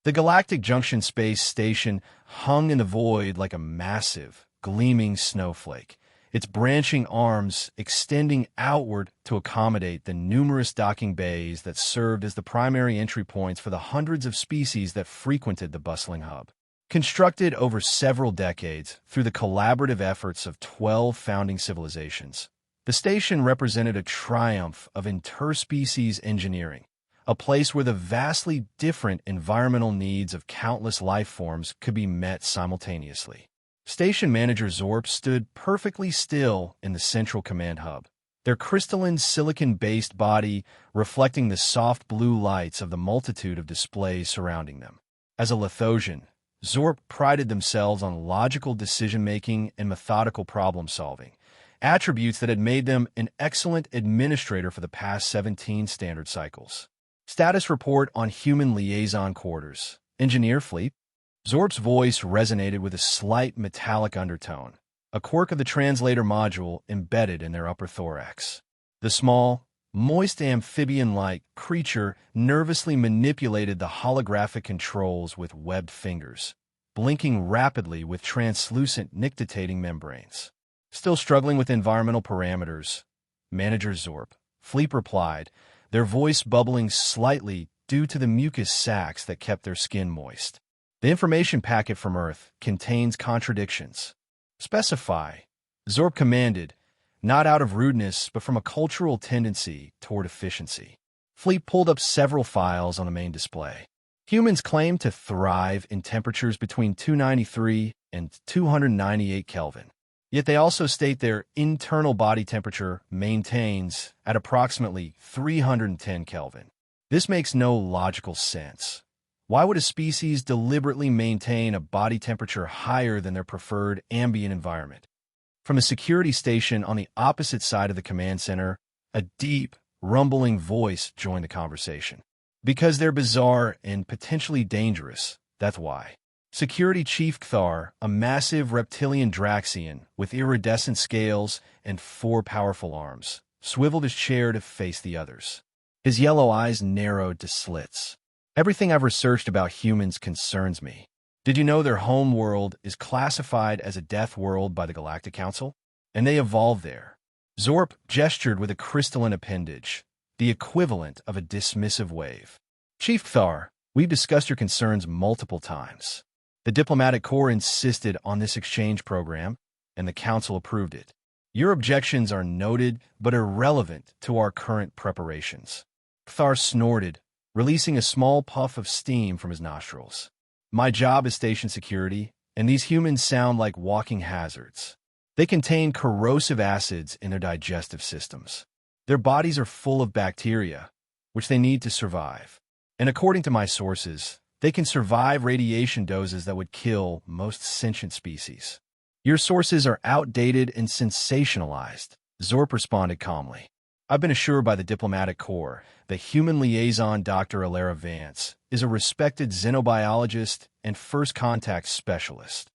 The Galactic Junction space station hung in the void like a massive, gleaming snowflake, its branching arms extending outward to accommodate the numerous docking bays that served as the primary entry points for the hundreds of species that frequented the bustling hub. Constructed over several decades through the collaborative efforts of 12 founding civilizations, the station represented a triumph of interspecies engineering, a place where the vastly different environmental needs of countless life forms could be met simultaneously. Station Manager Zorp stood perfectly still in the central command hub, their crystalline silicon-based body reflecting the soft blue lights of the multitude of displays surrounding them. As a Lithosian, Zorp prided themselves on logical decision-making and methodical problem-solving, attributes that had made them an excellent administrator for the past 17 standard cycles. Status report on human liaison quarters. Engineer Fleet. Zorp's voice resonated with a slight metallic undertone, a quirk of the translator module embedded in their upper thorax. The small, moist amphibian-like creature nervously manipulated the holographic controls with webbed fingers, blinking rapidly with translucent nictitating membranes. Still struggling with environmental parameters, Manager Zorp, Fleep replied, their voice bubbling slightly due to the mucus sacs that kept their skin moist. The information packet from Earth contains contradictions. Specify, Zorp commanded, not out of rudeness, but from a cultural tendency toward efficiency. Fleet pulled up several files on the main display. Humans claim to thrive in temperatures between 293 and 298 Kelvin. Yet they also state their internal body temperature maintains at approximately 310 Kelvin. This makes no logical sense. Why would a species deliberately maintain a body temperature higher than their preferred ambient environment? From a security station on the opposite side of the command center, a deep, rumbling voice joined the conversation. Because they're bizarre and potentially dangerous, that's why. Security Chief Kthar, a massive reptilian Draxian with iridescent scales and 4 powerful arms, swiveled his chair to face the others. His yellow eyes narrowed to slits. Everything I've researched about humans concerns me. Did you know their home world is classified as a death world by the Galactic Council? And they evolved there. Zorp gestured with a crystalline appendage, the equivalent of a dismissive wave. Chief Kthar, we've discussed your concerns multiple times. The diplomatic corps insisted on this exchange program, and the Council approved it. Your objections are noted but irrelevant to our current preparations. Kthar snorted, releasing a small puff of steam from his nostrils. My job is station security, and these humans sound like walking hazards. They contain corrosive acids in their digestive systems. Their bodies are full of bacteria, which they need to survive. And according to my sources, they can survive radiation doses that would kill most sentient species. Your sources are outdated and sensationalized, Zorp responded calmly. I've been assured by the diplomatic corps that human liaison Dr. Alara Vance is a respected xenobiologist and first contact specialist.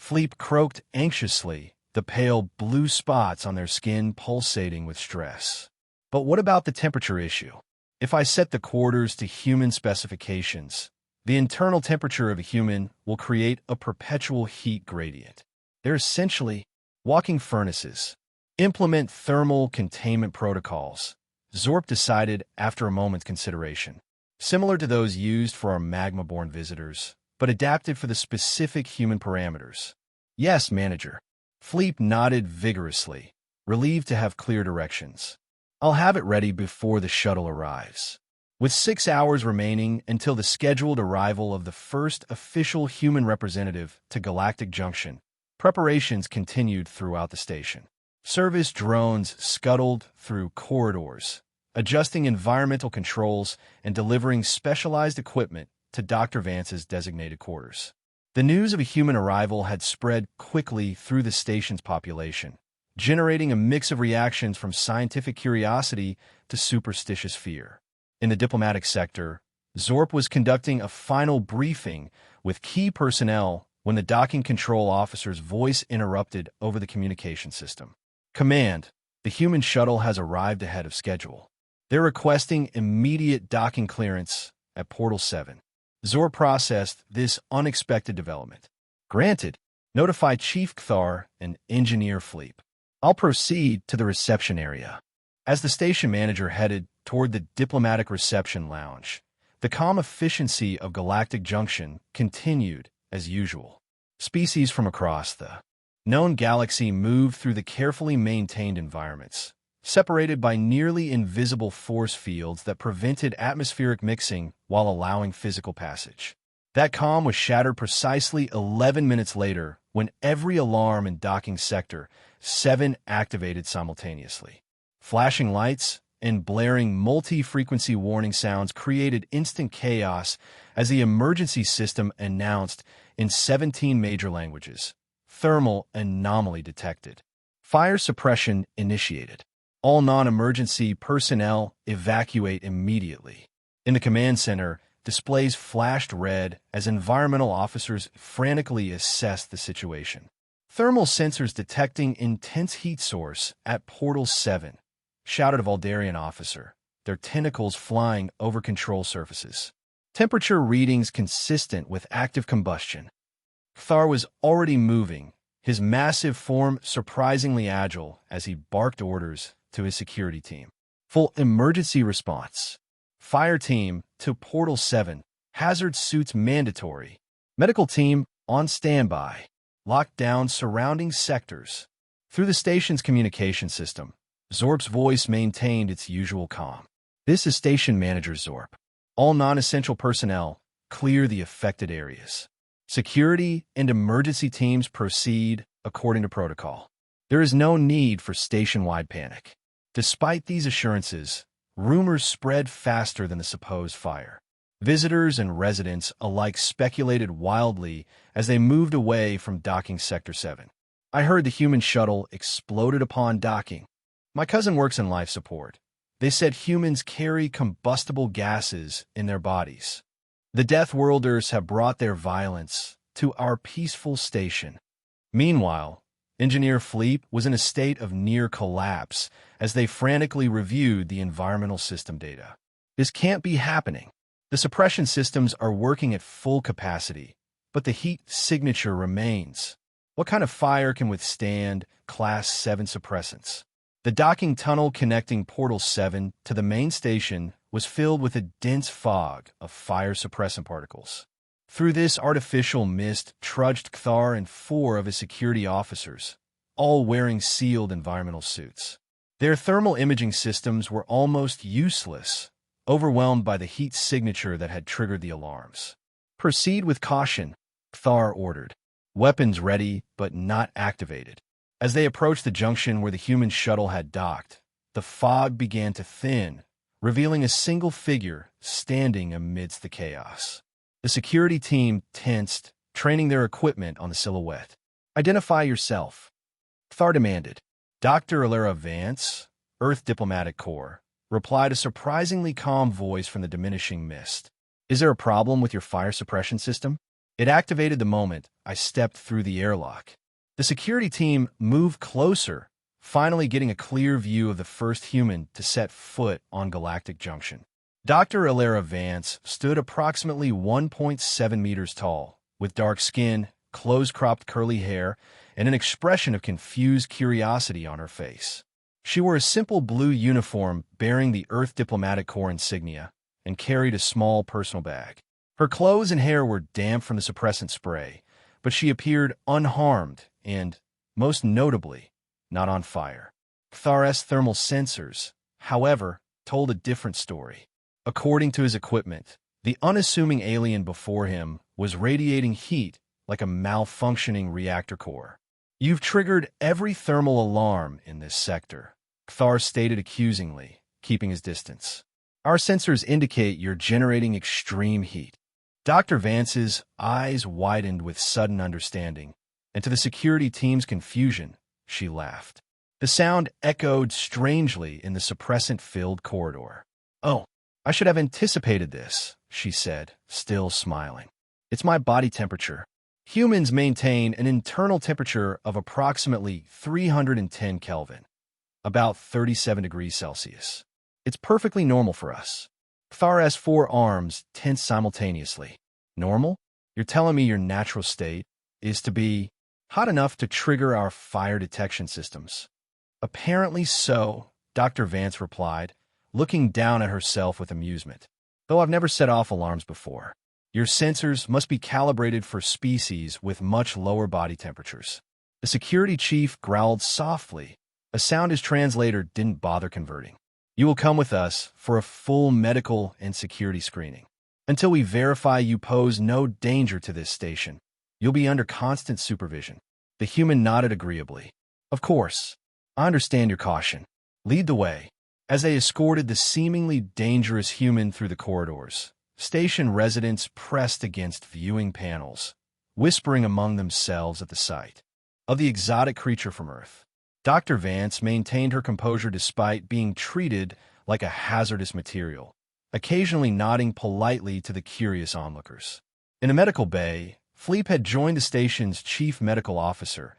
Fleep croaked anxiously, the pale blue spots on their skin pulsating with stress. But what about the temperature issue? If I set the quarters to human specifications, the internal temperature of a human will create a perpetual heat gradient. They're essentially walking furnaces. Implement thermal containment protocols, Zorp decided after a moment's consideration. Similar to those used for our magma-born visitors, but adapted for the specific human parameters. Yes, Manager. Fleep nodded vigorously, relieved to have clear directions. I'll have it ready before the shuttle arrives. With 6 hours remaining until the scheduled arrival of the first official human representative to Galactic Junction, preparations continued throughout the station. Service drones scuttled through corridors, adjusting environmental controls and delivering specialized equipment to Dr. Vance's designated quarters. The news of a human arrival had spread quickly through the station's population, generating a mix of reactions from scientific curiosity to superstitious fear. In the diplomatic sector, Zorp was conducting a final briefing with key personnel when the docking control officer's voice interrupted over the communication system. Command, the human shuttle has arrived ahead of schedule. They're requesting immediate docking clearance at Portal 7. Zor processed this unexpected development. Granted, notify Chief Kthar and Engineer Fleep. I'll proceed to the reception area. As the station manager headed toward the diplomatic reception lounge, the calm efficiency of Galactic Junction continued as usual. Species from across the known galaxy moved through the carefully maintained environments, separated by nearly invisible force fields that prevented atmospheric mixing while allowing physical passage. That calm was shattered precisely 11 minutes later when every alarm in docking sector 7 activated simultaneously. Flashing lights and blaring multi-frequency warning sounds created instant chaos as the emergency system announced in 17 major languages. Thermal anomaly detected. Fire suppression initiated. All non-emergency personnel evacuate immediately. In the command center, displays flashed red as environmental officers frantically assessed the situation. Thermal sensors detecting intense heat source at Portal 7, shouted a Valdarian officer, their tentacles flying over control surfaces. Temperature readings consistent with active combustion. Kthar was already moving, his massive form surprisingly agile as he barked orders to his security team. Full emergency response. Fire team to Portal 7. Hazard suits mandatory. Medical team on standby. Locked down surrounding sectors. Through the station's communication system, Zorp's voice maintained its usual calm. This is Station Manager Zorp. All non-essential personnel, clear the affected areas. Security and emergency teams proceed according to protocol. There is no need for station-wide panic. Despite these assurances, rumors spread faster than the supposed fire. Visitors and residents alike speculated wildly as they moved away from docking Sector 7. I heard the human shuttle exploded upon docking. My cousin works in life support. They said humans carry combustible gases in their bodies. The Death Worlders have brought their violence to our peaceful station. Meanwhile, Engineer Fleep was in a state of near collapse as they frantically reviewed the environmental system data. This can't be happening. The suppression systems are working at full capacity, but the heat signature remains. What kind of fire can withstand Class 7 suppressants? The docking tunnel connecting Portal 7 to the main station was filled with a dense fog of fire suppressant particles. Through this artificial mist trudged Kthar and 4 of his security officers, all wearing sealed environmental suits. Their thermal imaging systems were almost useless, overwhelmed by the heat signature that had triggered the alarms. Proceed with caution, Kthar ordered. Weapons ready, but not activated. As they approached the junction where the human shuttle had docked, the fog began to thin, revealing a single figure standing amidst the chaos. The security team tensed, training their equipment on the silhouette. Identify yourself, Kthar demanded. Dr. Alara Vance, Earth Diplomatic Corps, replied a surprisingly calm voice from the diminishing mist. Is there a problem with your fire suppression system? It activated the moment I stepped through the airlock. The security team moved closer, finally getting a clear view of the first human to set foot on Galactic Junction. Dr. Alara Vance stood approximately 1.7 meters tall, with dark skin, close-cropped curly hair, and an expression of confused curiosity on her face. She wore a simple blue uniform bearing the Earth Diplomatic Corps insignia and carried a small personal bag. Her clothes and hair were damp from the suppressant spray, but she appeared unharmed and, most notably, not on fire. Kthar's thermal sensors, however, told a different story. According to his equipment, the unassuming alien before him was radiating heat like a malfunctioning reactor core. You've triggered every thermal alarm in this sector, Kthar stated accusingly, keeping his distance. Our sensors indicate you're generating extreme heat. Dr. Vance's eyes widened with sudden understanding, and to the security team's confusion, she laughed. The sound echoed strangely in the suppressant-filled corridor. Oh, I should have anticipated this, she said, still smiling. It's my body temperature. Humans maintain an internal temperature of approximately 310 Kelvin, about 37 degrees Celsius. It's perfectly normal for us. Kthar 4 arms tensed simultaneously. Normal? You're telling me your natural state is to be hot enough to trigger our fire detection systems? Apparently so, Dr. Vance replied, looking down at herself with amusement. Though I've never set off alarms before. Your sensors must be calibrated for species with much lower body temperatures. The security chief growled softly, a sound his translator didn't bother converting. You will come with us for a full medical and security screening. Until we verify you pose no danger to this station, you'll be under constant supervision. The human nodded agreeably. Of course. I understand your caution. Lead the way. As they escorted the seemingly dangerous human through the corridors, station residents pressed against viewing panels, whispering among themselves at the sight of the exotic creature from Earth. Dr. Vance maintained her composure despite being treated like a hazardous material, occasionally nodding politely to the curious onlookers. In a medical bay, Fleep had joined the station's chief medical officer,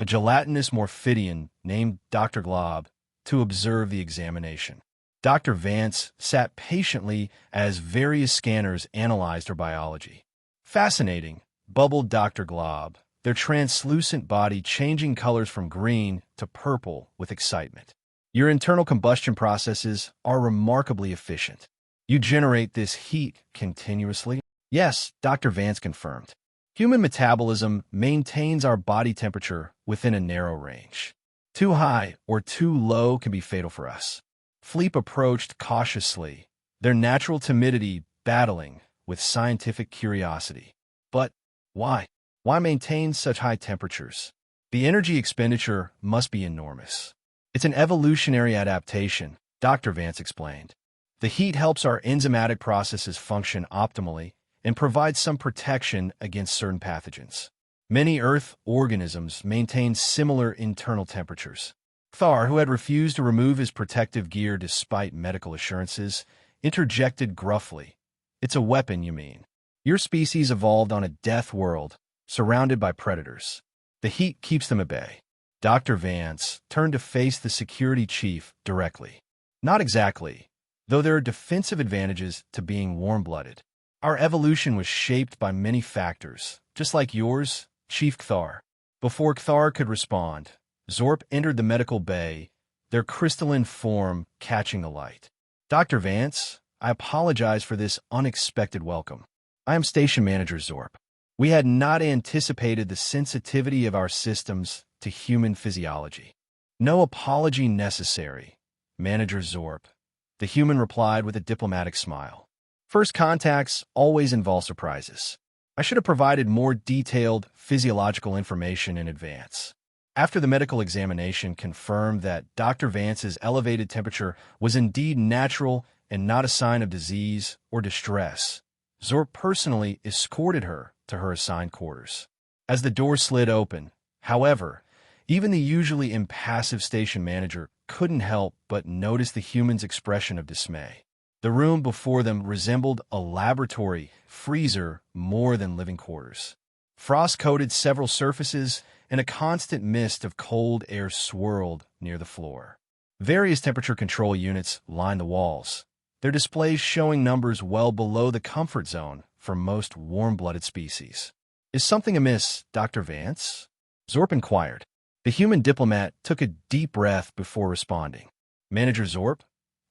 a gelatinous Morphidian named Dr. Glob, to observe the examination. Dr. Vance sat patiently as various scanners analyzed her biology. Fascinating, bubbled Dr. Glob, their translucent body changing colors from green to purple with excitement. Your internal combustion processes are remarkably efficient. You generate this heat continuously? Yes, Dr. Vance confirmed. Human metabolism maintains our body temperature within a narrow range. Too high or too low can be fatal for us. Fleep approached cautiously, their natural timidity battling with scientific curiosity. But why? Why maintain such high temperatures? The energy expenditure must be enormous. It's an evolutionary adaptation, Dr. Vance explained. The heat helps our enzymatic processes function optimally and provides some protection against certain pathogens. Many Earth organisms maintain similar internal temperatures. Thar, who had refused to remove his protective gear despite medical assurances, interjected gruffly. It's a weapon, you mean? Your species evolved on a death world, surrounded by predators. The heat keeps them at bay. Dr. Vance turned to face the security chief directly. Not exactly, though there are defensive advantages to being warm-blooded. Our evolution was shaped by many factors, just like yours, Chief Kthar. Before Kthar could respond, Zorp entered the medical bay, their crystalline form catching the light. Dr. Vance, I apologize for this unexpected welcome. I am Station Manager Zorp. We had not anticipated the sensitivity of our systems to human physiology. No apology necessary, Manager Zorp. The human replied with a diplomatic smile. First contacts always involve surprises. I should have provided more detailed physiological information in advance. After the medical examination confirmed that Dr. Vance's elevated temperature was indeed natural and not a sign of disease or distress, Zorp personally escorted her to her assigned quarters. As the door slid open, however, even the usually impassive station manager couldn't help but notice the human's expression of dismay. The room before them resembled a laboratory freezer more than living quarters. Frost coated several surfaces, and a constant mist of cold air swirled near the floor. Various temperature control units lined the walls, their displays showing numbers well below the comfort zone for most warm-blooded species. Is something amiss, Dr. Vance? Zorp inquired. The human diplomat took a deep breath before responding. Manager Zorp,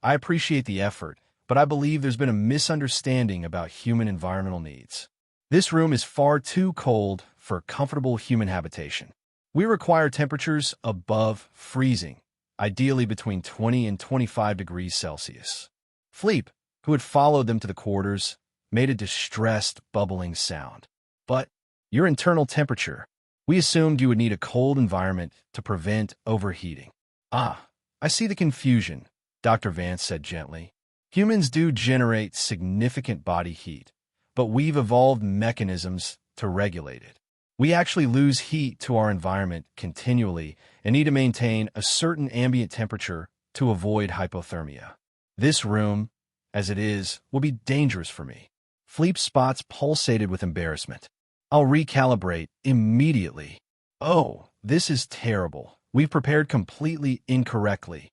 I appreciate the effort, but I believe there's been a misunderstanding about human environmental needs. This room is far too cold for comfortable human habitation. We require temperatures above freezing, ideally between 20 and 25 degrees Celsius. Fleep, who had followed them to the quarters, made a distressed, bubbling sound. But your internal temperature, we assumed you would need a cold environment to prevent overheating. Ah, I see the confusion, Dr. Vance said gently. Humans do generate significant body heat, but we've evolved mechanisms to regulate it. We actually lose heat to our environment continually and need to maintain a certain ambient temperature to avoid hypothermia. This room, as it is, will be dangerous for me. Fleep's spots pulsated with embarrassment. I'll recalibrate immediately. Oh, this is terrible. We've prepared completely incorrectly.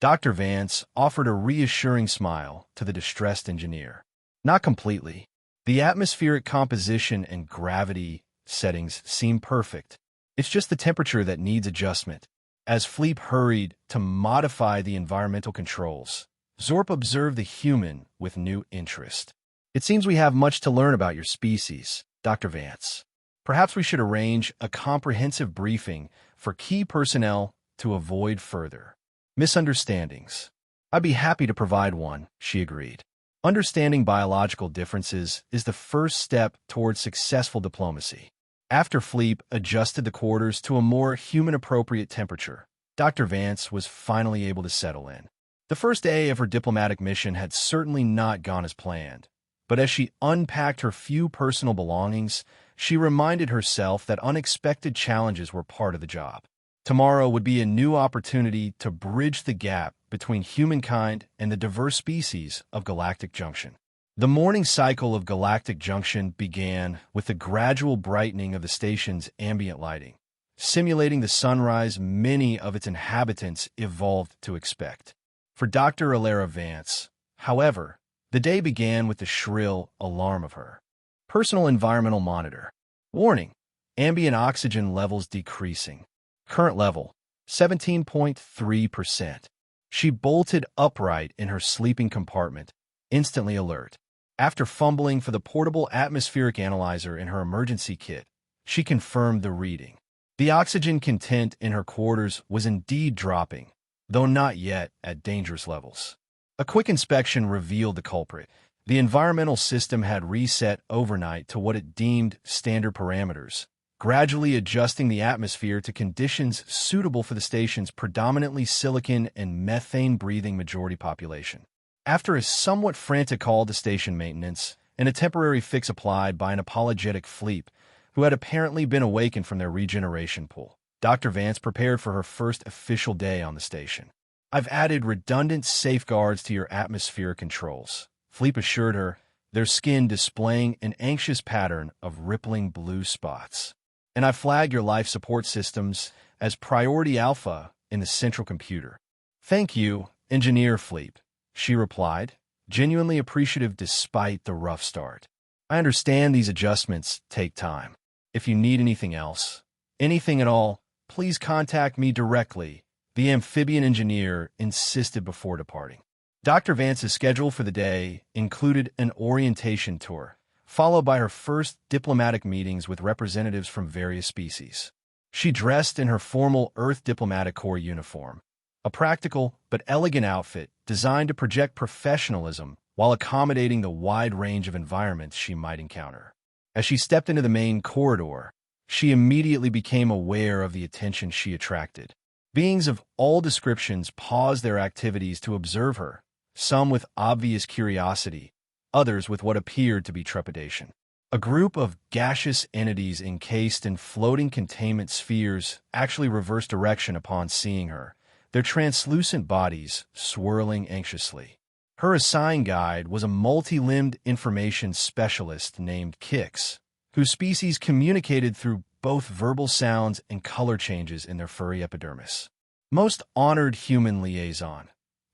Dr. Vance offered a reassuring smile to the distressed engineer. Not completely. The atmospheric composition and gravity settings seem perfect. It's just the temperature that needs adjustment. As Fleep hurried to modify the environmental controls, Zorp observed the human with new interest. "It seems we have much to learn about your species, Dr. Vance. Perhaps we should arrange a comprehensive briefing for key personnel to avoid further misunderstandings." "I'd be happy to provide one," she agreed. Understanding biological differences is the first step towards successful diplomacy. After Fleep adjusted the quarters to a more human-appropriate temperature, Dr. Vance was finally able to settle in. The first day of her diplomatic mission had certainly not gone as planned, but as she unpacked her few personal belongings, she reminded herself that unexpected challenges were part of the job. Tomorrow would be a new opportunity to bridge the gap between humankind and the diverse species of Galactic Junction. The morning cycle of Galactic Junction began with the gradual brightening of the station's ambient lighting, simulating the sunrise many of its inhabitants evolved to expect. For Dr. Alara Vance, however, the day began with the shrill alarm of her personal environmental monitor. "Warning, ambient oxygen levels decreasing. Current level, 17.3%. She bolted upright in her sleeping compartment, instantly alert. After fumbling for the portable atmospheric analyzer in her emergency kit, she confirmed the reading. The oxygen content in her quarters was indeed dropping, though not yet at dangerous levels. A quick inspection revealed the culprit. The environmental system had reset overnight to what it deemed standard parameters, gradually adjusting the atmosphere to conditions suitable for the station's predominantly silicon and methane-breathing majority population. After a somewhat frantic call to station maintenance and a temporary fix applied by an apologetic Fleep, who had apparently been awakened from their regeneration pool, Dr. Vance prepared for her first official day on the station. "I've added redundant safeguards to your atmospheric controls," Fleep assured her, their skin displaying an anxious pattern of rippling blue spots. "And I flagged your life support systems as priority alpha in the central computer." "Thank you, Engineer Fleep," she replied, genuinely appreciative despite the rough start. "I understand these adjustments take time. If you need anything else, anything at all, please contact me directly," the amphibian engineer insisted before departing. Dr. Vance's schedule for the day included an orientation tour, followed by her first diplomatic meetings with representatives from various species. She dressed in her formal Earth Diplomatic Corps uniform, a practical but elegant outfit designed to project professionalism while accommodating the wide range of environments she might encounter. As she stepped into the main corridor, she immediately became aware of the attention she attracted. Beings of all descriptions paused their activities to observe her, some with obvious curiosity, others with what appeared to be trepidation. A group of gaseous entities encased in floating containment spheres actually reversed direction upon seeing her, their translucent bodies swirling anxiously. Her assigned guide was a multi-limbed information specialist named Kix, whose species communicated through both verbal sounds and color changes in their furry epidermis. "Most honored human liaison,"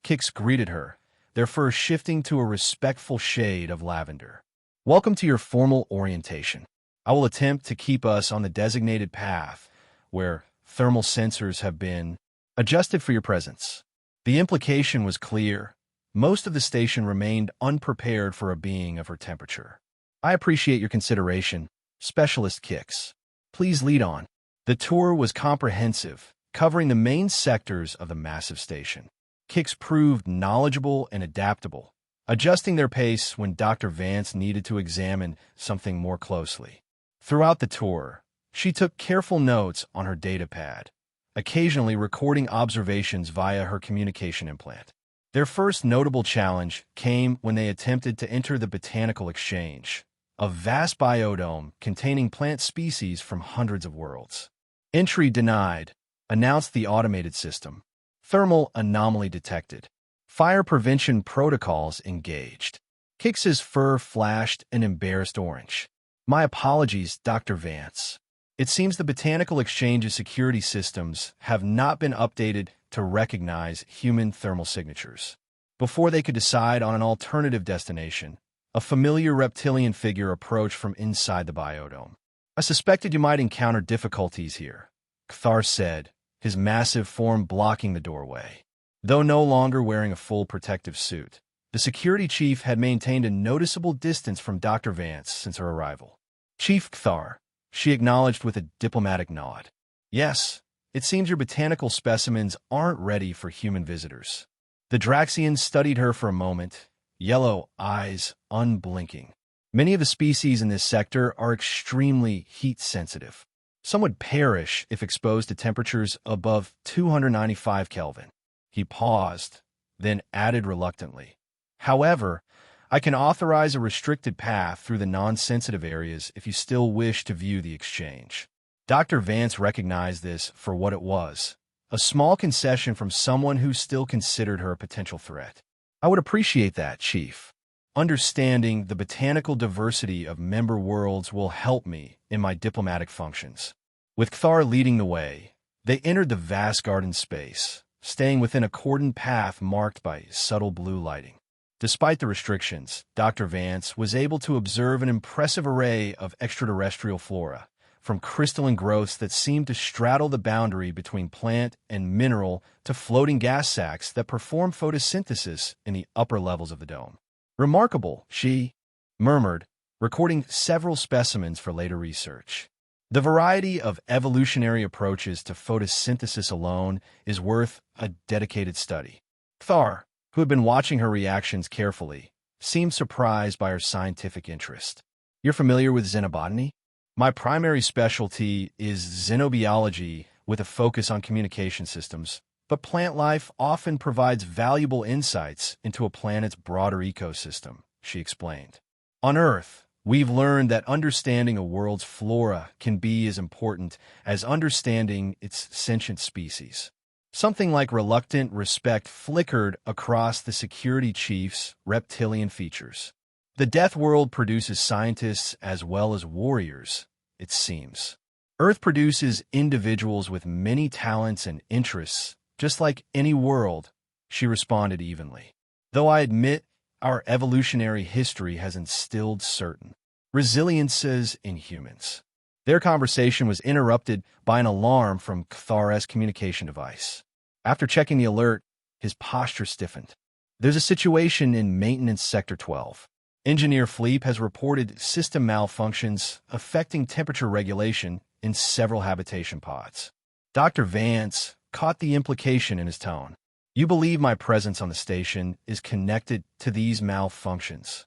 Kix greeted her, their fur shifting to a respectful shade of lavender. "Welcome to your formal orientation. I will attempt to keep us on the designated path, where thermal sensors have been adjusted for your presence." The implication was clear. Most of the station remained unprepared for a being of her temperature. "I appreciate your consideration, Specialist Kix. Please lead on." The tour was comprehensive, covering the main sectors of the massive station. Kix proved knowledgeable and adaptable, adjusting their pace when Dr. Vance needed to examine something more closely. Throughout the tour, she took careful notes on her data pad, occasionally recording observations via her communication implant. Their first notable challenge came when they attempted to enter the Botanical Exchange, a vast biodome containing plant species from hundreds of worlds. "Entry denied," announced the automated system. "Thermal anomaly detected. Fire prevention protocols engaged." Kix's fur flashed an embarrassed orange. "My apologies, Dr. Vance. It seems the Botanical Exchange's security systems have not been updated to recognize human thermal signatures." Before they could decide on an alternative destination, A familiar reptilian figure approached from inside the biodome. I suspected you might encounter difficulties here, Kthar said, his massive form blocking the doorway. Though no longer wearing a full protective suit, the security chief had maintained a noticeable distance from Dr. Vance since her arrival. Chief Kthar, she acknowledged with a diplomatic nod. Yes, it seems your botanical specimens aren't ready for human visitors. The Draxian studied her for a moment, yellow eyes unblinking. Many of the species in this sector are extremely heat-sensitive. Some would perish if exposed to temperatures above 295 Kelvin. He paused, then added reluctantly. However, I can authorize a restricted path through the non-sensitive areas if you still wish to view the exchange. Dr. Vance recognized this for what it was, a small concession from someone who still considered her a potential threat. I would appreciate that, Chief. Understanding the botanical diversity of member worlds will help me in my diplomatic functions. With Kthar leading the way, they entered the vast garden space, staying within a cordoned path marked by subtle blue lighting. Despite the restrictions, Dr. Vance was able to observe an impressive array of extraterrestrial flora, from crystalline growths that seemed to straddle the boundary between plant and mineral to floating gas sacs that perform photosynthesis in the upper levels of the dome. Remarkable, she murmured, recording several specimens for later research. The variety of evolutionary approaches to photosynthesis alone is worth a dedicated study. Kthar, who had been watching her reactions carefully, seemed surprised by her scientific interest. You're familiar with xenobotany? My primary specialty is xenobiology with a focus on communication systems, but plant life often provides valuable insights into a planet's broader ecosystem, she explained. On Earth, we've learned that understanding a world's flora can be as important as understanding its sentient species. Something like reluctant respect flickered across the security chief's reptilian features. The Death World produces scientists as well as warriors, it seems. Earth produces individuals with many talents and interests, just like any world, she responded evenly. Though I admit our evolutionary history has instilled certain resiliences in humans. Their conversation was interrupted by an alarm from Kthar's communication device. After checking the alert, his posture stiffened. There's a situation in Maintenance Sector 12. Engineer Fleep has reported system malfunctions affecting temperature regulation in several habitation pods. Dr. Vance caught the implication in his tone. You believe my presence on the station is connected to these malfunctions.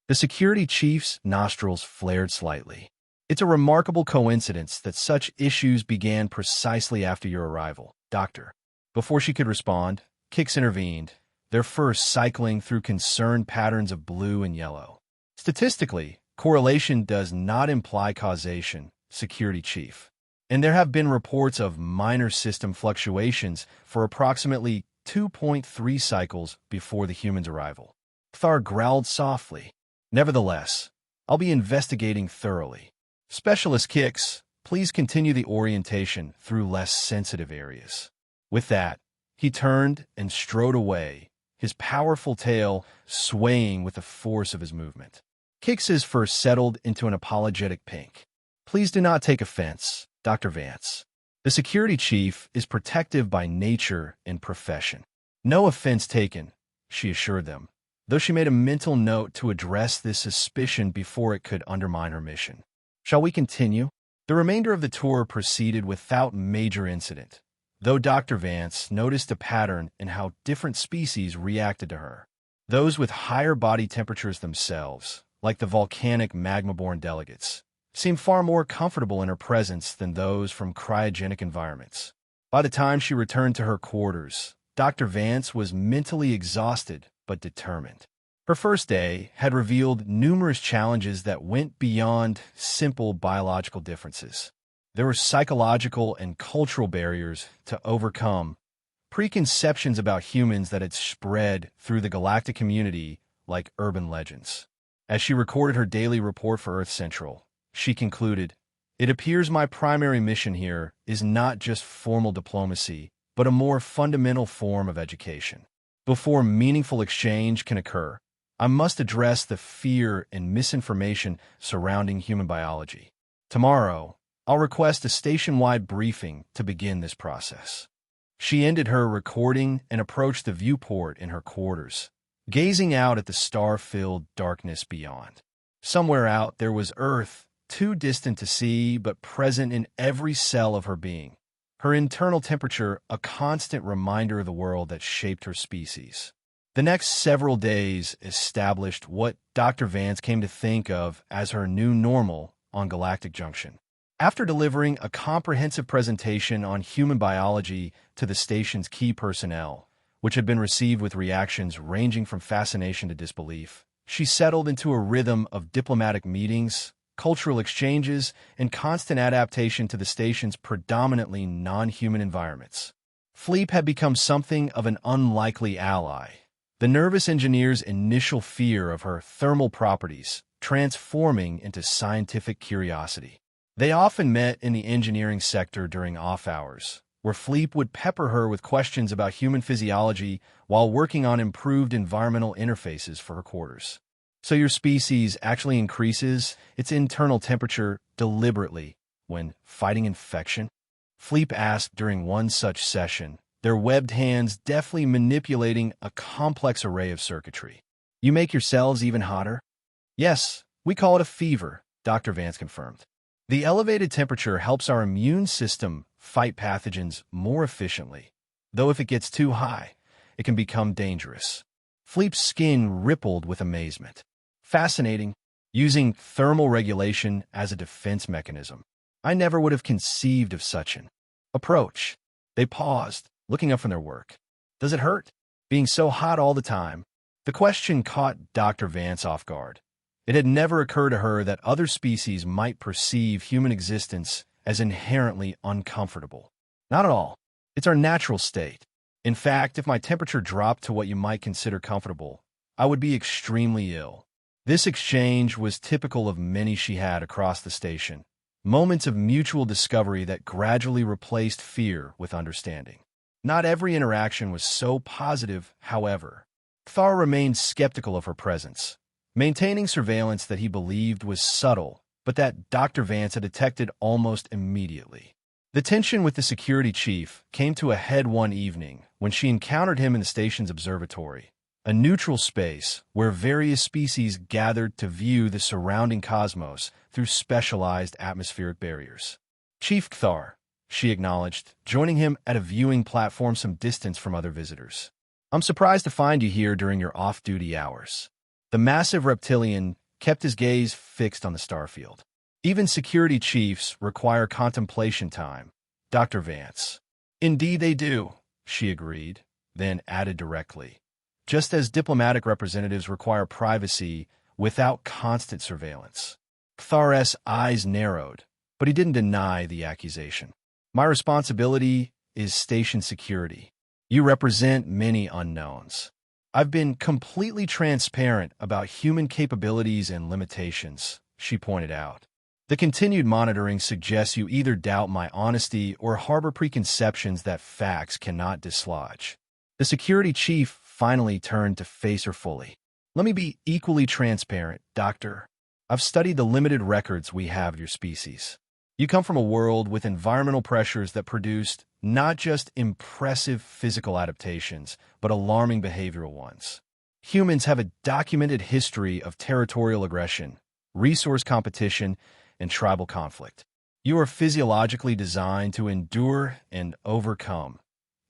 The security chief's nostrils flared slightly. It's a remarkable coincidence that such issues began precisely after your arrival, Doctor. Before she could respond, Kix intervened, their first cycling through concerned patterns of blue and yellow. Statistically, correlation does not imply causation, Security Chief. And there have been reports of minor system fluctuations for approximately 2.3 cycles before the human's arrival. Kthar growled softly. Nevertheless, I'll be investigating thoroughly. Specialist Kix, please continue the orientation through less sensitive areas. With that, he turned and strode away, his powerful tail swaying with the force of his movement. Kix's fur settled into an apologetic pink. Please do not take offense, Dr. Vance. The security chief is protective by nature and profession. No offense taken, she assured them, though she made a mental note to address this suspicion before it could undermine her mission. Shall we continue? The remainder of the tour proceeded without major incident, though Dr. Vance noticed a pattern in how different species reacted to her. Those with higher body temperatures themselves, like the volcanic magma-born delegates, seemed far more comfortable in her presence than those from cryogenic environments. By the time she returned to her quarters, Dr. Vance was mentally exhausted but determined. Her first day had revealed numerous challenges that went beyond simple biological differences. There were psychological and cultural barriers to overcome, preconceptions about humans that had spread through the galactic community like urban legends. As she recorded her daily report for Earth Central, she concluded, "It appears my primary mission here is not just formal diplomacy, but a more fundamental form of education. Before meaningful exchange can occur, I must address the fear and misinformation surrounding human biology. Tomorrow, I'll request a station-wide briefing to begin this process." She ended her recording and approached the viewport in her quarters, gazing out at the star-filled darkness beyond. Somewhere out there was Earth, too distant to see but present in every cell of her being. Her internal temperature, a constant reminder of the world that shaped her species. The next several days established what Dr. Vance came to think of as her new normal on Galactic Junction. After delivering a comprehensive presentation on human biology to the station's key personnel, which had been received with reactions ranging from fascination to disbelief, she settled into a rhythm of diplomatic meetings, cultural exchanges, and constant adaptation to the station's predominantly non-human environments. Fleep had become something of an unlikely ally. The nervous engineer's initial fear of her thermal properties transforming into scientific curiosity. They often met in the engineering sector during off hours, where Fleep would pepper her with questions about human physiology while working on improved environmental interfaces for her quarters. "So your species actually increases its internal temperature deliberately when fighting infection?" Fleep asked during one such session, their webbed hands deftly manipulating a complex array of circuitry. "You make your cells even hotter?" "Yes, we call it a fever," Dr. Vance confirmed. "The elevated temperature helps our immune system fight pathogens more efficiently, though if it gets too high, it can become dangerous." Fleep's skin rippled with amazement. "Fascinating, using thermal regulation as a defense mechanism. I never would have conceived of such an approach." They paused, looking up from their work. "Does it hurt, being so hot all the time?" The question caught Dr. Vance off guard. It had never occurred to her that other species might perceive human existence as inherently uncomfortable. "Not at all. It's our natural state. In fact, if my temperature dropped to what you might consider comfortable, I would be extremely ill." This exchange was typical of many she had across the station, moments of mutual discovery that gradually replaced fear with understanding. Not every interaction was so positive, however. Thar remained skeptical of her presence, maintaining surveillance that he believed was subtle, but that Dr. Vance had detected almost immediately. The tension with the security chief came to a head one evening when she encountered him in the station's observatory, a neutral space where various species gathered to view the surrounding cosmos through specialized atmospheric barriers. "Chief Thar," she acknowledged, joining him at a viewing platform some distance from other visitors. "I'm surprised to find you here during your off-duty hours." The massive reptilian kept his gaze fixed on the starfield. "Even security chiefs require contemplation time, Dr. Vance." "Indeed they do," she agreed, then added directly, "just as diplomatic representatives require privacy without constant surveillance." Thar's eyes narrowed, but he didn't deny the accusation. "My responsibility is station security. You represent many unknowns. I've been completely transparent about human capabilities and limitations," she pointed out. "The continued monitoring suggests you either doubt my honesty or harbor preconceptions that facts cannot dislodge." The security chief finally turned to face her fully. "Let me be equally transparent, Doctor. I've studied the limited records we have of your species. You come from a world with environmental pressures that produced not just impressive physical adaptations, but alarming behavioral ones. Humans have a documented history of territorial aggression, resource competition, and tribal conflict. You are physiologically designed to endure and overcome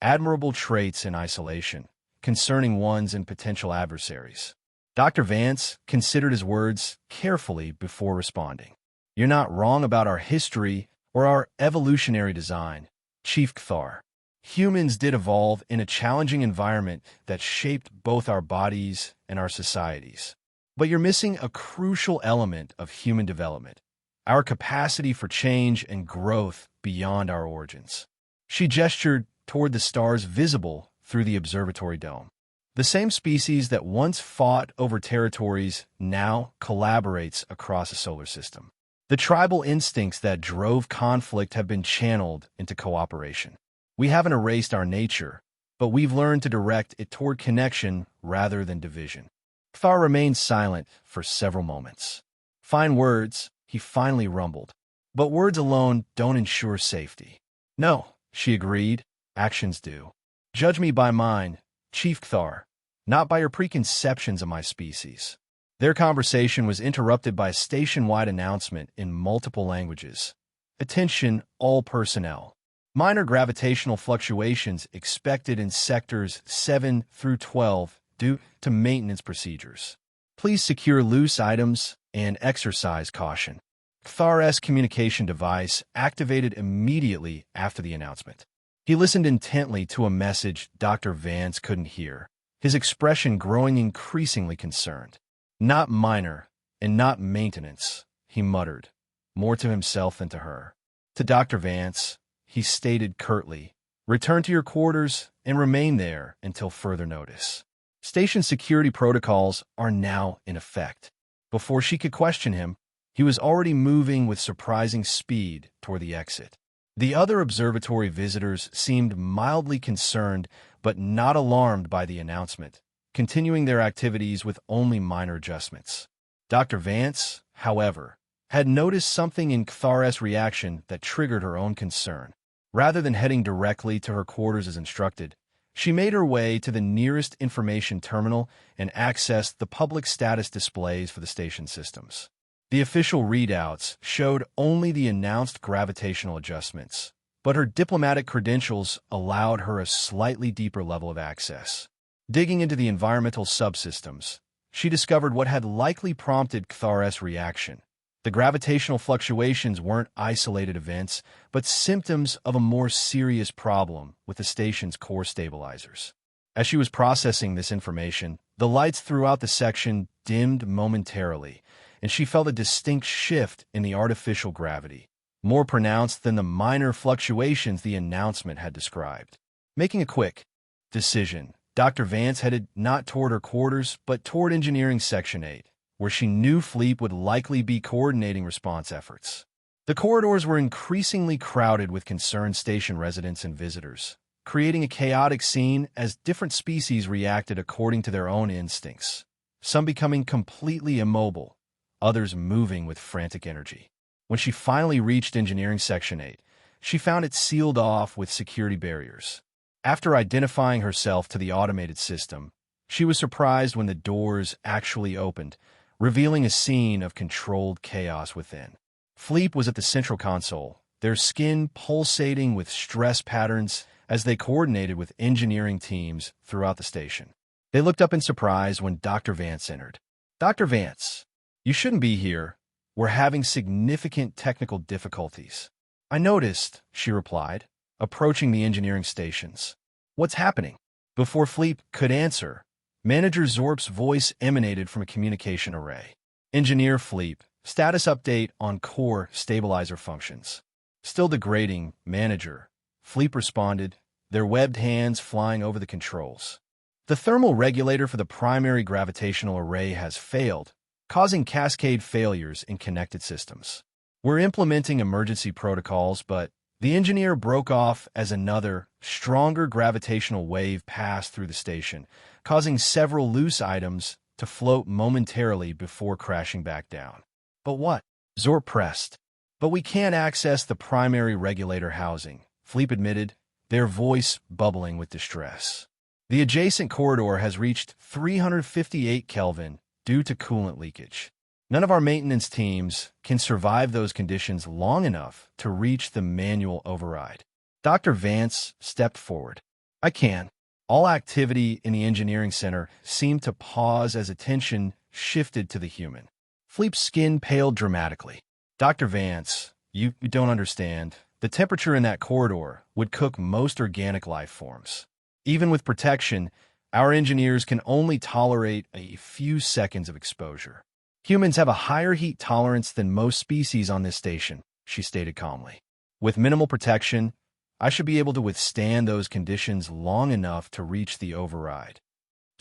admirable traits in isolation, concerning ones and potential adversaries." Dr. Vance considered his words carefully before responding. "You're not wrong about our history or our evolutionary design, Chief Thar. Humans did evolve in a challenging environment that shaped both our bodies and our societies. But you're missing a crucial element of human development, our capacity for change and growth beyond our origins." She gestured toward the stars visible through the observatory dome. "The same species that once fought over territories now collaborates across a solar system. The tribal instincts that drove conflict have been channeled into cooperation. We haven't erased our nature, but we've learned to direct it toward connection rather than division." Kthar remained silent for several moments. Fine words, he finally rumbled. But words alone don't ensure safety. No, she agreed. Actions do. Judge me by mine, Chief Kthar, not by your preconceptions of my species. Their conversation was interrupted by a station-wide announcement in multiple languages. Attention, all personnel. Minor gravitational fluctuations expected in sectors 7 through 12 due to maintenance procedures. Please secure loose items and exercise caution. Kthar's communication device activated immediately after the announcement. He listened intently to a message Dr. Vance couldn't hear, his expression growing increasingly concerned. Not minor, and not maintenance, he muttered, more to himself than to her. To Dr. Vance, he stated curtly, return to your quarters and remain there until further notice. Station security protocols are now in effect. Before she could question him, he was already moving with surprising speed toward the exit. The other observatory visitors seemed mildly concerned but not alarmed by the announcement, continuing their activities with only minor adjustments. Dr. Vance, however, had noticed something in Kthar's reaction that triggered her own concern. Rather than heading directly to her quarters as instructed, she made her way to the nearest information terminal and accessed the public status displays for the station systems. The official readouts showed only the announced gravitational adjustments, but her diplomatic credentials allowed her a slightly deeper level of access. Digging into the environmental subsystems, she discovered what had likely prompted Kthar's reaction. The gravitational fluctuations weren't isolated events, but symptoms of a more serious problem with the station's core stabilizers. As she was processing this information, the lights throughout the section dimmed momentarily, and she felt a distinct shift in the artificial gravity, more pronounced than the minor fluctuations the announcement had described. Making a quick decision, Dr. Vance headed not toward her quarters, but toward Engineering Section 8, where she knew Fleep would likely be coordinating response efforts. The corridors were increasingly crowded with concerned station residents and visitors, creating a chaotic scene as different species reacted according to their own instincts, some becoming completely immobile, others moving with frantic energy. When she finally reached Engineering Section 8, she found it sealed off with security barriers. After identifying herself to the automated system, she was surprised when the doors actually opened, revealing a scene of controlled chaos within. Fleep was at the central console, their skin pulsating with stress patterns as they coordinated with engineering teams throughout the station. They looked up in surprise when Dr. Vance entered. Dr. Vance, you shouldn't be here. We're having significant technical difficulties. I noticed, she replied, approaching the engineering stations. What's happening? Before Fleep could answer, Manager Zorp's voice emanated from a communication array. Engineer Fleep, status update on core stabilizer functions. Still degrading, Manager. Fleep responded, their webbed hands flying over the controls. The thermal regulator for the primary gravitational array has failed, causing cascade failures in connected systems. We're implementing emergency protocols, but the engineer broke off as another, stronger gravitational wave passed through the station, causing several loose items to float momentarily before crashing back down. But what? Zorp pressed. But we can't access the primary regulator housing, Fleep admitted, their voice bubbling with distress. The adjacent corridor has reached 358 Kelvin due to coolant leakage. None of our maintenance teams can survive those conditions long enough to reach the manual override. Dr. Vance stepped forward. I can. All activity in the engineering center seemed to pause as attention shifted to the human. Fleep's skin paled dramatically. Dr. Vance, you don't understand. The temperature in that corridor would cook most organic life forms. Even with protection, our engineers can only tolerate a few seconds of exposure. Humans have a higher heat tolerance than most species on this station, she stated calmly. With minimal protection, I should be able to withstand those conditions long enough to reach the override.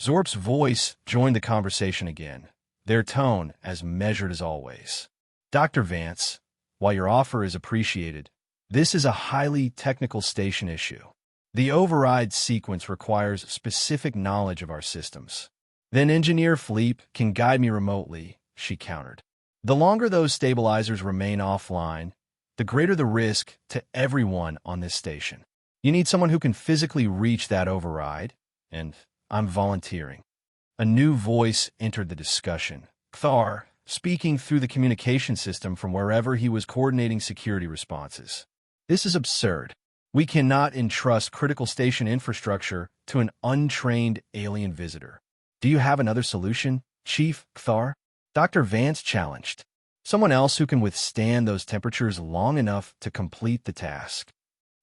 Zorp's voice joined the conversation again, their tone as measured as always. Dr. Vance, while your offer is appreciated, this is a highly technical station issue. The override sequence requires specific knowledge of our systems. Then Engineer Philippe can guide me remotely, she countered. The longer those stabilizers remain offline, the greater the risk to everyone on this station. You need someone who can physically reach that override, and I'm volunteering. A new voice entered the discussion. Thar, speaking through the communication system from wherever he was coordinating security responses. This is absurd. We cannot entrust critical station infrastructure to an untrained alien visitor. Do you have another solution, Chief Thar? Dr. Vance challenged. Someone else who can withstand those temperatures long enough to complete the task.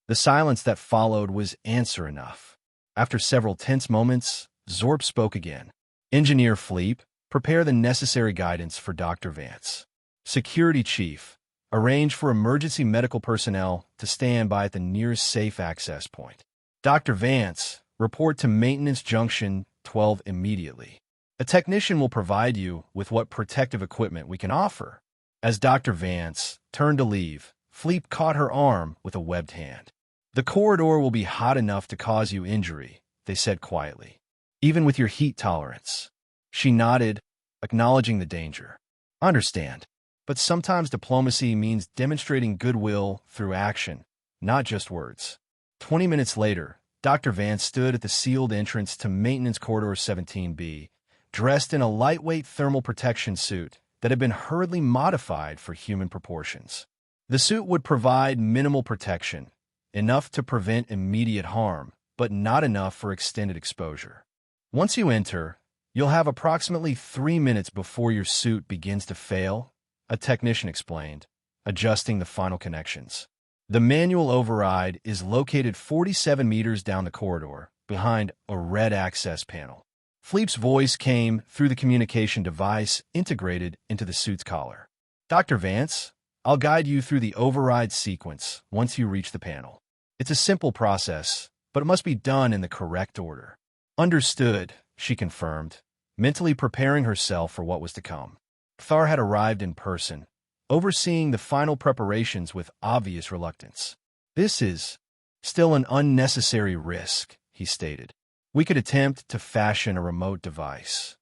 The silence that followed was answer enough. After several tense moments, Zorp spoke again. Engineer Philippe, prepare the necessary guidance for Dr. Vance. Security Chief, arrange for emergency medical personnel to stand by at the nearest safe access point. Dr. Vance, report to Maintenance Junction 12 immediately. A technician will provide you with what protective equipment we can offer. As Dr. Vance turned to leave, Philippe caught her arm with a webbed hand. The corridor will be hot enough to cause you injury, they said quietly, even with your heat tolerance. She nodded, acknowledging the danger. Understand, but sometimes diplomacy means demonstrating goodwill through action, not just words. 20 minutes later, Dr. Vance stood at the sealed entrance to Maintenance Corridor 17B, dressed in a lightweight thermal protection suit that had been hurriedly modified for human proportions. The suit would provide minimal protection, enough to prevent immediate harm, but not enough for extended exposure. Once you enter, you'll have approximately 3 minutes before your suit begins to fail, a technician explained, adjusting the final connections. The manual override is located 47 meters down the corridor, behind a red access panel. Philippe's voice came through the communication device integrated into the suit's collar. Dr. Vance, I'll guide you through the override sequence once you reach the panel. It's a simple process, but it must be done in the correct order. Understood, she confirmed, mentally preparing herself for what was to come. Thar had arrived in person, overseeing the final preparations with obvious reluctance. This is still an unnecessary risk, he stated. We could attempt to fashion a remote device,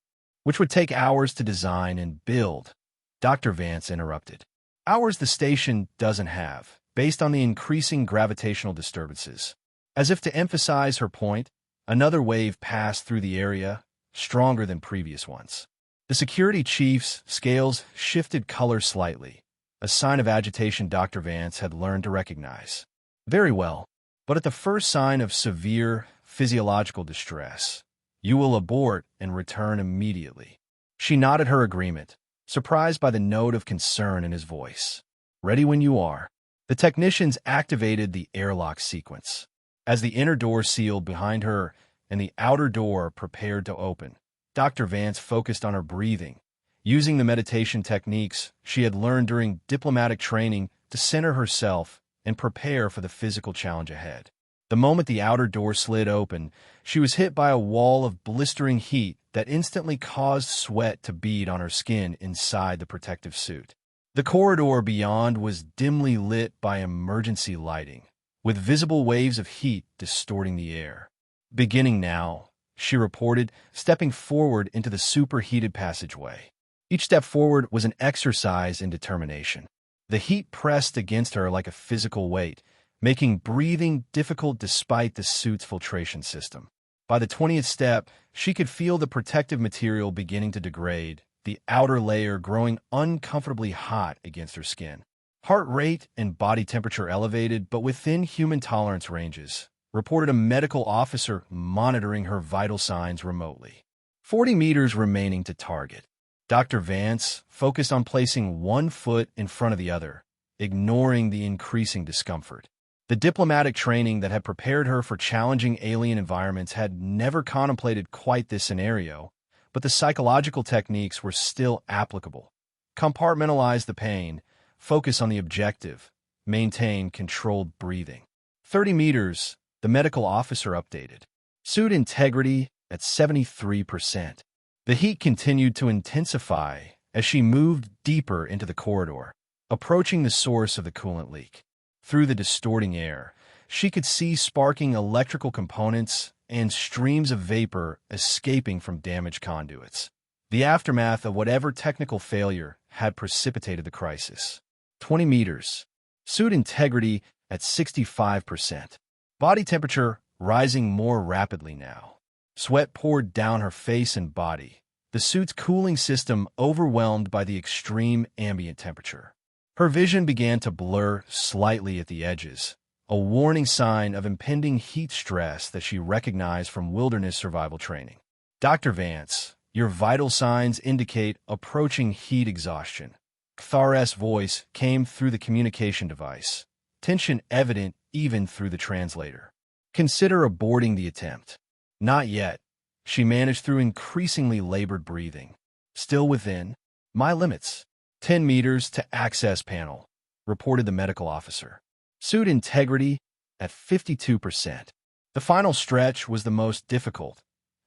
which would take hours to design and build. Dr. Vance interrupted. Hours the station doesn't have, based on the increasing gravitational disturbances. As if to emphasize her point, another wave passed through the area, stronger than previous ones. The security chief's scales shifted color slightly, a sign of agitation Dr. Vance had learned to recognize. Very well, but at the first sign of severe physiological distress, you will abort and return immediately. She nodded her agreement, surprised by the note of concern in his voice. Ready when you are. The technicians activated the airlock sequence. As the inner door sealed behind her and the outer door prepared to open, Dr. Vance focused on her breathing, using the meditation techniques she had learned during diplomatic training to center herself and prepare for the physical challenge ahead. The moment the outer door slid open, she was hit by a wall of blistering heat that instantly caused sweat to bead on her skin inside the protective suit. The corridor beyond was dimly lit by emergency lighting, with visible waves of heat distorting the air. Beginning now, she reported, stepping forward into the superheated passageway. Each step forward was an exercise in determination. The heat pressed against her like a physical weight, making breathing difficult despite the suit's filtration system. By the 20th step, she could feel the protective material beginning to degrade, the outer layer growing uncomfortably hot against her skin. Heart rate and body temperature elevated, but within human tolerance ranges, reported a medical officer monitoring her vital signs remotely. 40 meters remaining to target. Dr. Vance focused on placing one foot in front of the other, ignoring the increasing discomfort. The diplomatic training that had prepared her for challenging alien environments had never contemplated quite this scenario, but the psychological techniques were still applicable. Compartmentalize the pain, focus on the objective, maintain controlled breathing. 30 meters, the medical officer updated. Suit integrity at 73%. The heat continued to intensify as she moved deeper into the corridor, approaching the source of the coolant leak. Through the distorting air, she could see sparking electrical components and streams of vapor escaping from damaged conduits. The aftermath of whatever technical failure had precipitated the crisis. 20 meters. Suit integrity at 65%. Body temperature rising more rapidly now. Sweat poured down her face and body, the suit's cooling system overwhelmed by the extreme ambient temperature. Her vision began to blur slightly at the edges, a warning sign of impending heat stress that she recognized from wilderness survival training. Dr. Vance, your vital signs indicate approaching heat exhaustion. Kthar's voice came through the communication device, tension evident even through the translator. Consider aborting the attempt. Not yet. She managed through increasingly labored breathing. Still within my limits. 10 meters to access panel, reported the medical officer. Suit integrity at 52%. The final stretch was the most difficult,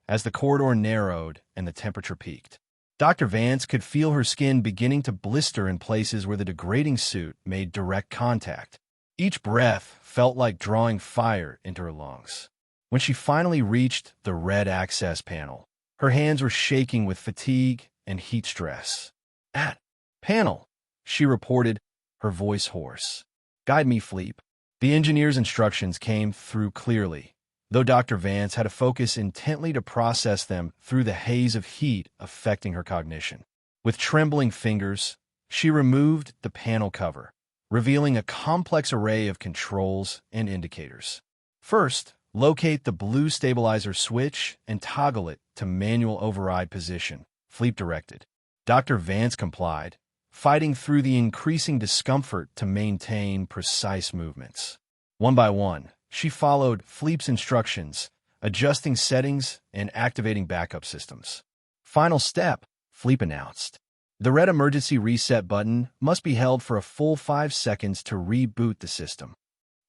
as the corridor narrowed and the temperature peaked. Dr. Vance could feel her skin beginning to blister in places where the degrading suit made direct contact. Each breath felt like drawing fire into her lungs. When she finally reached the red access panel, her hands were shaking with fatigue and heat stress. At panel, she reported, her voice hoarse. Guide me, Fleep. The engineer's instructions came through clearly, though Dr. Vance had to focus intently to process them through the haze of heat affecting her cognition. With trembling fingers, she removed the panel cover, revealing a complex array of controls and indicators. First, locate the blue stabilizer switch and toggle it to manual override position, Fleep directed. Dr. Vance complied, fighting through the increasing discomfort to maintain precise movements. One by one, she followed Fleep's instructions, adjusting settings and activating backup systems. Final step, Fleep announced. The red emergency reset button must be held for a full 5 seconds to reboot the system.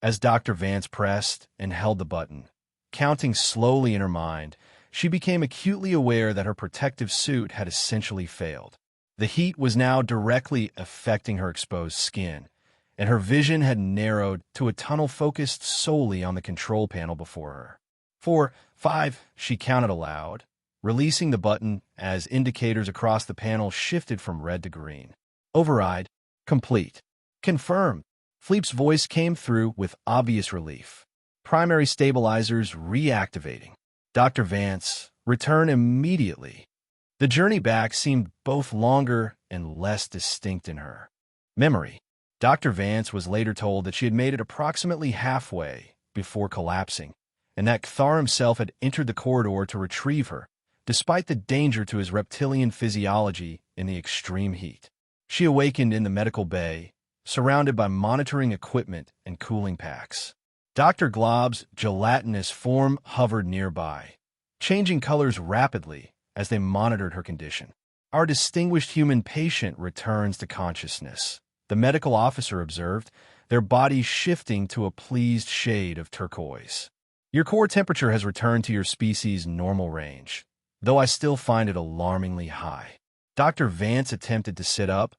As Dr. Vance pressed and held the button, counting slowly in her mind, she became acutely aware that her protective suit had essentially failed. The heat was now directly affecting her exposed skin, and her vision had narrowed to a tunnel focused solely on the control panel before her. 4, 5, she counted aloud, releasing the button as indicators across the panel shifted from red to green. Override complete. Confirmed. Fleep's voice came through with obvious relief. Primary stabilizers reactivating. Dr. Vance, return immediately. The journey back seemed both longer and less distinct in her memory. Dr. Vance was later told that she had made it approximately halfway before collapsing, and that Kthar himself had entered the corridor to retrieve her, despite the danger to his reptilian physiology in the extreme heat. She awakened in the medical bay, surrounded by monitoring equipment and cooling packs. Dr. Glob's gelatinous form hovered nearby, changing colors rapidly as they monitored her condition. Our distinguished human patient returns to consciousness, the medical officer observed, their bodies shifting to a pleased shade of turquoise. Your core temperature has returned to your species' normal range, though I still find it alarmingly high. Dr. Vance attempted to sit up,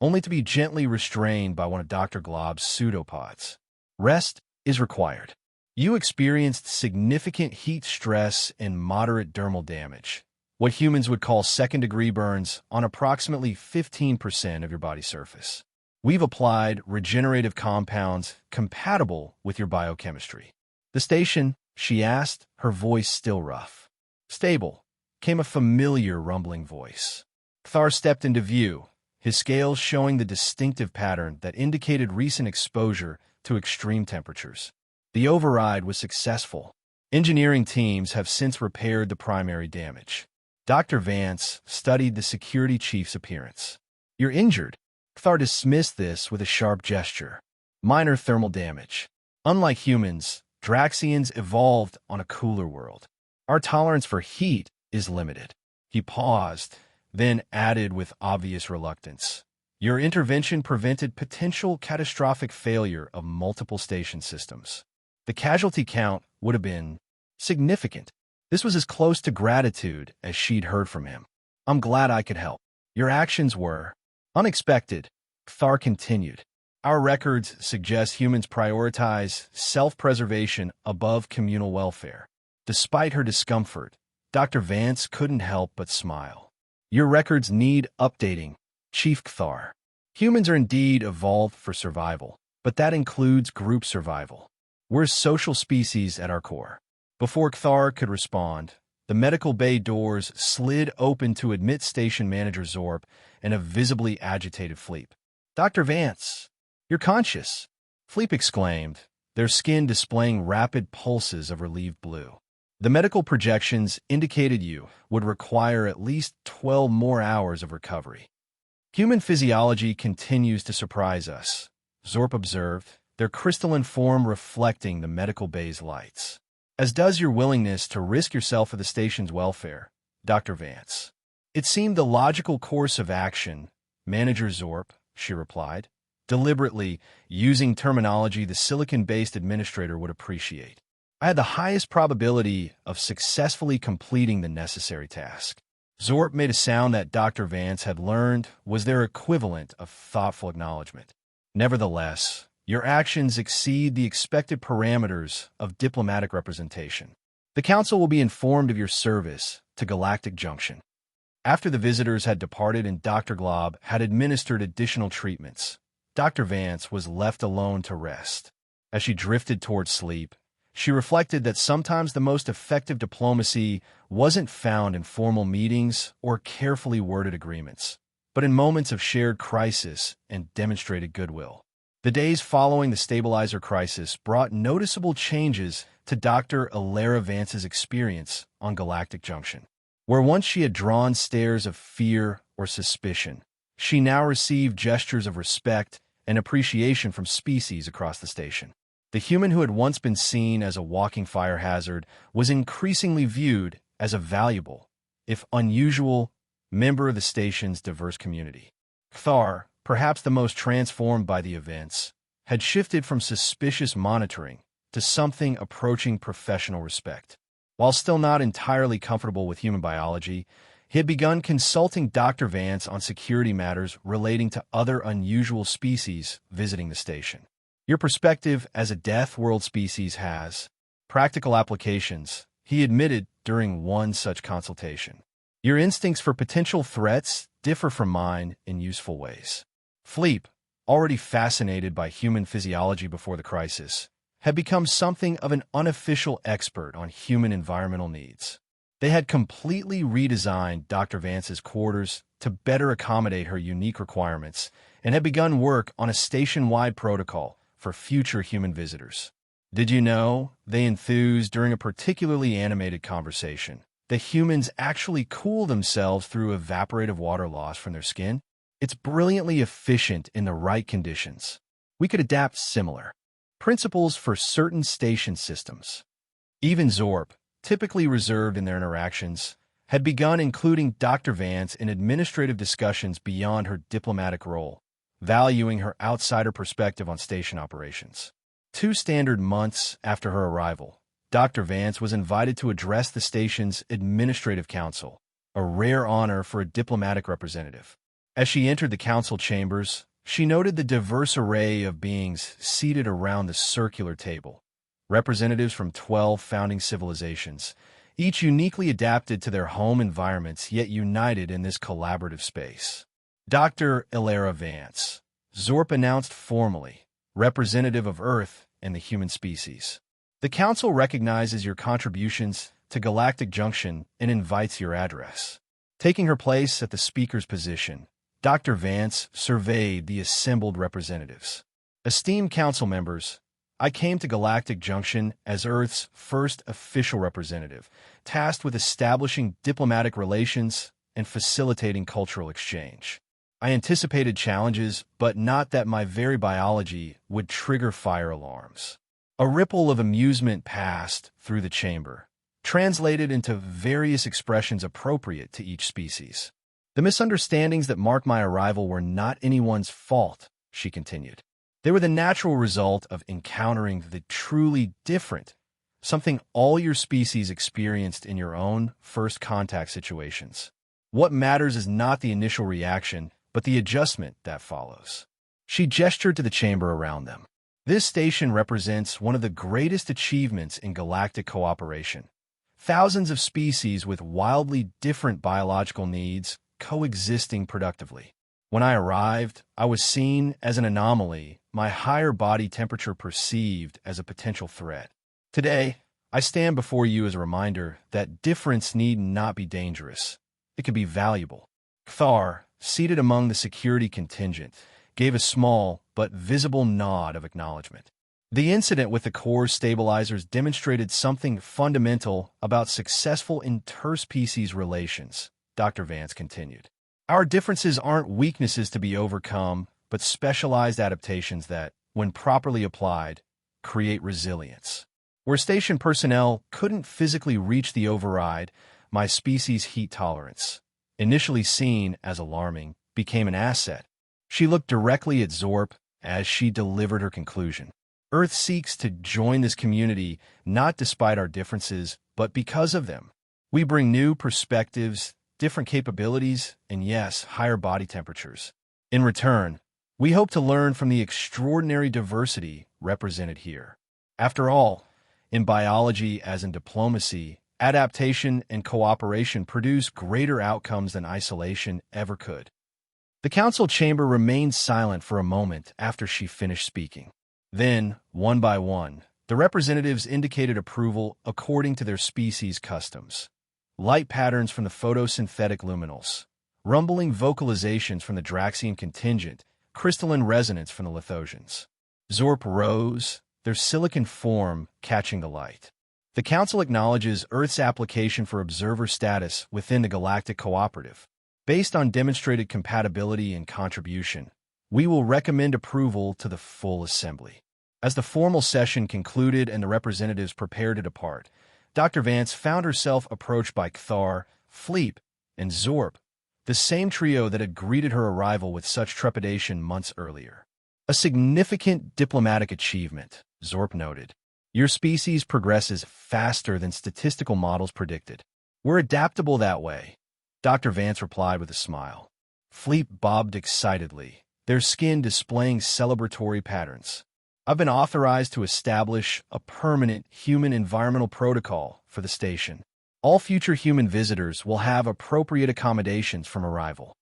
only to be gently restrained by one of Dr. Glob's pseudopods. Rest is required. You experienced significant heat stress and moderate dermal damage, what humans would call second-degree burns on approximately 15% of your body surface. We've applied regenerative compounds compatible with your biochemistry. The station, she asked, her voice still rough. Stable, came a familiar rumbling voice. Kthar stepped into view, his scales showing the distinctive pattern that indicated recent exposure to extreme temperatures. The override was successful. Engineering teams have since repaired the primary damage. Dr. Vance studied the security chief's appearance. You're injured. Kthar dismissed this with a sharp gesture. Minor thermal damage. Unlike humans, Draxians evolved on a cooler world. Our tolerance for heat is limited. He paused, then added with obvious reluctance. Your intervention prevented potential catastrophic failure of multiple station systems. The casualty count would have been significant. This was as close to gratitude as she'd heard from him. I'm glad I could help. Your actions were unexpected, Kthar continued. Our records suggest humans prioritize self-preservation above communal welfare. Despite her discomfort, Dr. Vance couldn't help but smile. Your records need updating, Chief Kthar. Humans are indeed evolved for survival, but that includes group survival. We're a social species at our core. Before Kthar could respond, the medical bay doors slid open to admit Station Manager Zorp and a visibly agitated Fleep. Dr. Vance, you're conscious, Fleep exclaimed, their skin displaying rapid pulses of relieved blue. The medical projections indicated you would require at least 12 more hours of recovery. Human physiology continues to surprise us, Zorp observed, their crystalline form reflecting the medical bay's lights. As does your willingness to risk yourself for the station's welfare, Dr. Vance. It seemed the logical course of action, Manager Zorp, she replied, deliberately using terminology the silicon-based administrator would appreciate. I had the highest probability of successfully completing the necessary task. Zorp made a sound that Dr. Vance had learned was their equivalent of thoughtful acknowledgement. Nevertheless, your actions exceed the expected parameters of diplomatic representation. The Council will be informed of your service to Galactic Junction. After the visitors had departed and Dr. Glob had administered additional treatments, Dr. Vance was left alone to rest. As she drifted towards sleep, she reflected that sometimes the most effective diplomacy wasn't found in formal meetings or carefully worded agreements, but in moments of shared crisis and demonstrated goodwill. The days following the stabilizer crisis brought noticeable changes to Dr. Alara Vance's experience on Galactic Junction. Where once she had drawn stares of fear or suspicion, she now received gestures of respect and appreciation from species across the station. The human who had once been seen as a walking fire hazard was increasingly viewed as a valuable, if unusual, member of the station's diverse community. Kthar, perhaps the most transformed by the events, had shifted from suspicious monitoring to something approaching professional respect. While still not entirely comfortable with human biology, he had begun consulting Dr. Vance on security matters relating to other unusual species visiting the station. Your perspective as a death world species has practical applications, he admitted during one such consultation. Your instincts for potential threats differ from mine in useful ways. Fleep, already fascinated by human physiology before the crisis, had become something of an unofficial expert on human environmental needs. They had completely redesigned Dr. Vance's quarters to better accommodate her unique requirements and had begun work on a station-wide protocol for future human visitors. Did you know, they enthused during a particularly animated conversation, that humans actually cool themselves through evaporative water loss from their skin? It's brilliantly efficient in the right conditions. We could adapt similar principles for certain station systems. Even Zorp, typically reserved in their interactions, had begun including Dr. Vance in administrative discussions beyond her diplomatic role, valuing her outsider perspective on station operations. 2 standard months after her arrival, Dr. Vance was invited to address the station's administrative council, a rare honor for a diplomatic representative. As she entered the council chambers, she noted the diverse array of beings seated around the circular table, representatives from 12 founding civilizations, each uniquely adapted to their home environments yet united in this collaborative space. Dr. Alara Vance, Zorp announced formally, representative of Earth and the human species. The Council recognizes your contributions to Galactic Junction and invites your address. Taking her place at the speaker's position, Dr. Vance surveyed the assembled representatives. Esteemed Council members, I came to Galactic Junction as Earth's first official representative, tasked with establishing diplomatic relations and facilitating cultural exchange. I anticipated challenges, but not that my very biology would trigger fire alarms. A ripple of amusement passed through the chamber, translated into various expressions appropriate to each species. The misunderstandings that marked my arrival were not anyone's fault, she continued. They were the natural result of encountering the truly different, something all your species experienced in your own first contact situations. What matters is not the initial reaction, but the adjustment that follows. She gestured to the chamber around them. This station represents one of the greatest achievements in galactic cooperation, thousands of species with wildly different biological needs coexisting productively. When I arrived, I was seen as an anomaly, my higher body temperature perceived as a potential threat. Today, I stand before you as a reminder that difference need not be dangerous. It could be valuable. Kthar, seated among the security contingent, gave a small but visible nod of acknowledgement. The incident with the core stabilizers demonstrated something fundamental about successful interspecies relations, Dr. Vance continued. Our differences aren't weaknesses to be overcome, but specialized adaptations that, when properly applied, create resilience. Where station personnel couldn't physically reach the override, my species' heat tolerance, initially seen as alarming, became an asset. She looked directly at Zorp as she delivered her conclusion. Earth seeks to join this community not despite our differences, but because of them. We bring new perspectives, different capabilities, and yes, higher body temperatures. In return, we hope to learn from the extraordinary diversity represented here. After all, in biology as in diplomacy, adaptation and cooperation produce greater outcomes than isolation ever could. The council chamber remained silent for a moment after she finished speaking. Then, one by one, the representatives indicated approval according to their species' customs. Light patterns from the photosynthetic luminals, rumbling vocalizations from the Draxian contingent, crystalline resonance from the Lithosians. Zorp rose, their silicon form catching the light. The Council acknowledges Earth's application for observer status within the Galactic Cooperative. Based on demonstrated compatibility and contribution, we will recommend approval to the full Assembly. As the formal session concluded and the representatives prepared to depart, Dr. Vance found herself approached by Kthar, Fleep, and Zorp, the same trio that had greeted her arrival with such trepidation months earlier. A significant diplomatic achievement, Zorp noted. Your species progresses faster than statistical models predicted. We're adaptable that way, Dr. Vance replied with a smile. Fleep bobbed excitedly, their skin displaying celebratory patterns. I've been authorized to establish a permanent human environmental protocol for the station. All future human visitors will have appropriate accommodations from arrival.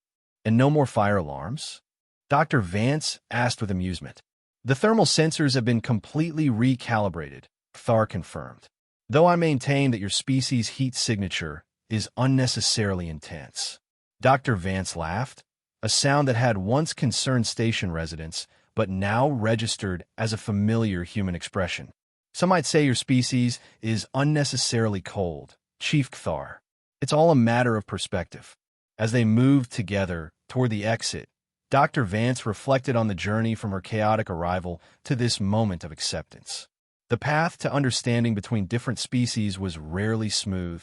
And no more fire alarms? Dr. Vance asked with amusement. The thermal sensors have been completely recalibrated, Kthar confirmed. Though I maintain that your species' heat signature is unnecessarily intense. Dr. Vance laughed, a sound that had once concerned station residents, but now registered as a familiar human expression. Some might say your species is unnecessarily cold, Chief Kthar. It's all a matter of perspective. As they moved together toward the exit, Dr. Vance reflected on the journey from her chaotic arrival to this moment of acceptance. The path to understanding between different species was rarely smooth,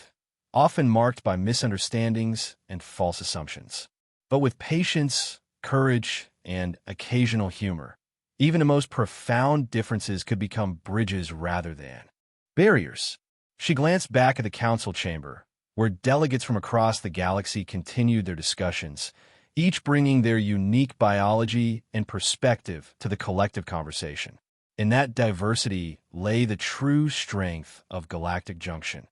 often marked by misunderstandings and false assumptions. But with patience, courage, and occasional humor, even the most profound differences could become bridges rather than barriers. She glanced back at the council chamber, where delegates from across the galaxy continued their discussions, each bringing their unique biology and perspective to the collective conversation. In that diversity lay the true strength of Galactic Junction.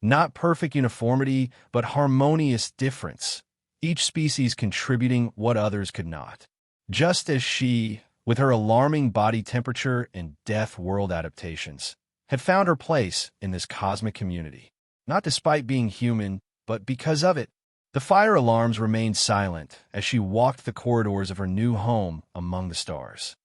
Not perfect uniformity, but harmonious difference, each species contributing what others could not. Just as she, with her alarming body temperature and death world adaptations, had found her place in this cosmic community, not despite being human, but because of it. The fire alarms remained silent as she walked the corridors of her new home among the stars.